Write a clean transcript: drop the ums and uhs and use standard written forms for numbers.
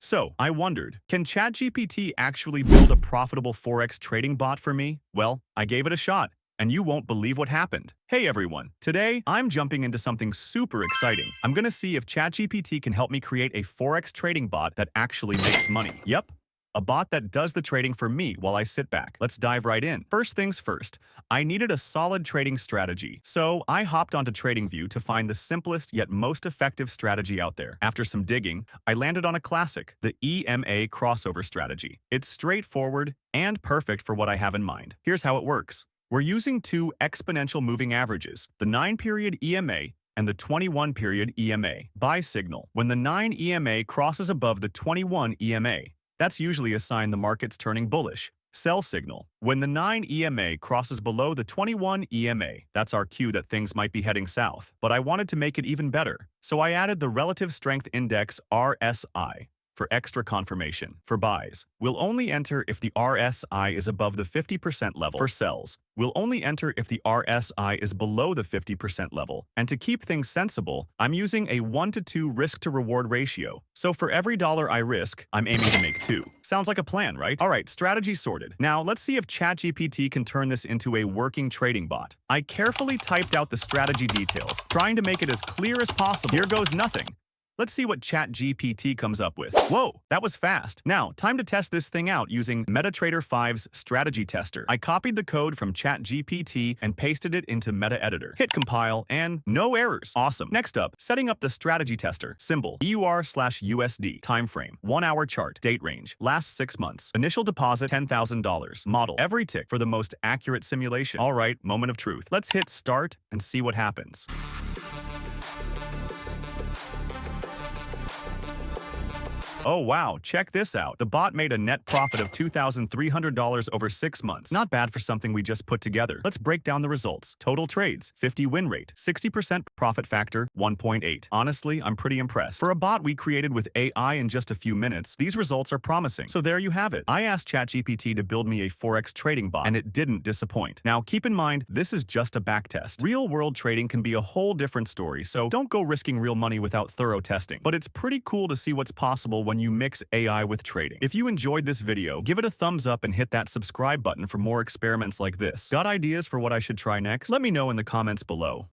So, I wondered, can ChatGPT actually build a profitable Forex trading bot for me? Well, I gave it a shot, and you won't believe what happened. Hey everyone, today I'm jumping into something super exciting. I'm gonna see if ChatGPT can help me create a Forex trading bot that actually makes money. Yep, a bot that does the trading for me while I sit back. Let's dive right in. First things first, I needed a solid trading strategy. So I hopped onto TradingView to find the simplest yet most effective strategy out there. After some digging, I landed on a classic, the EMA crossover strategy. It's straightforward and perfect for what I have in mind. Here's how it works. We're using two exponential moving averages, the 9-period EMA and the 21-period EMA. Buy signal. When the 9 EMA crosses above the 21 EMA, that's usually a sign the market's turning bullish. Sell signal. When the 9 EMA crosses below the 21 EMA, that's our cue that things might be heading south. But I wanted to make it even better, so I added the Relative Strength Index RSI for extra confirmation. For buys, we'll only enter if the RSI is above the 50% level. For sells, we'll only enter if the RSI is below the 50% level. And to keep things sensible, I'm using a 1-to-2 risk-to-reward ratio. So for every dollar I risk, I'm aiming to make 2. Sounds like a plan, right? All right, strategy sorted. Now let's see if ChatGPT can turn this into a working trading bot. I carefully typed out the strategy details, trying to make it as clear as possible. Here goes nothing. Let's see what ChatGPT comes up with. Whoa, that was fast. Now, time to test this thing out using MetaTrader 5's strategy tester. I copied the code from ChatGPT and pasted it into MetaEditor. Hit compile and no errors. Awesome. Next up, setting up the strategy tester. Symbol, EUR/USD. Time frame, 1 hour chart. Date range, last 6 months. Initial deposit, $10,000. Model, every tick for the most accurate simulation. All right, moment of truth. Let's hit start and see what happens. Oh wow, check this out. The bot made a net profit of $2,300 over 6 months. Not bad for something we just put together. Let's break down the results. Total trades, 50 win rate, 60% profit factor, 1.8. Honestly, I'm pretty impressed. For a bot we created with AI in just a few minutes, these results are promising. So there you have it. I asked ChatGPT to build me a Forex trading bot, and it didn't disappoint. Now keep in mind, this is just a backtest. Real-world trading can be a whole different story, so don't go risking real money without thorough testing. But it's pretty cool to see what's possible when you mix AI with trading. If you enjoyed this video, give it a thumbs up and hit that subscribe button for more experiments like this. Got ideas for what I should try next? Let me know in the comments below.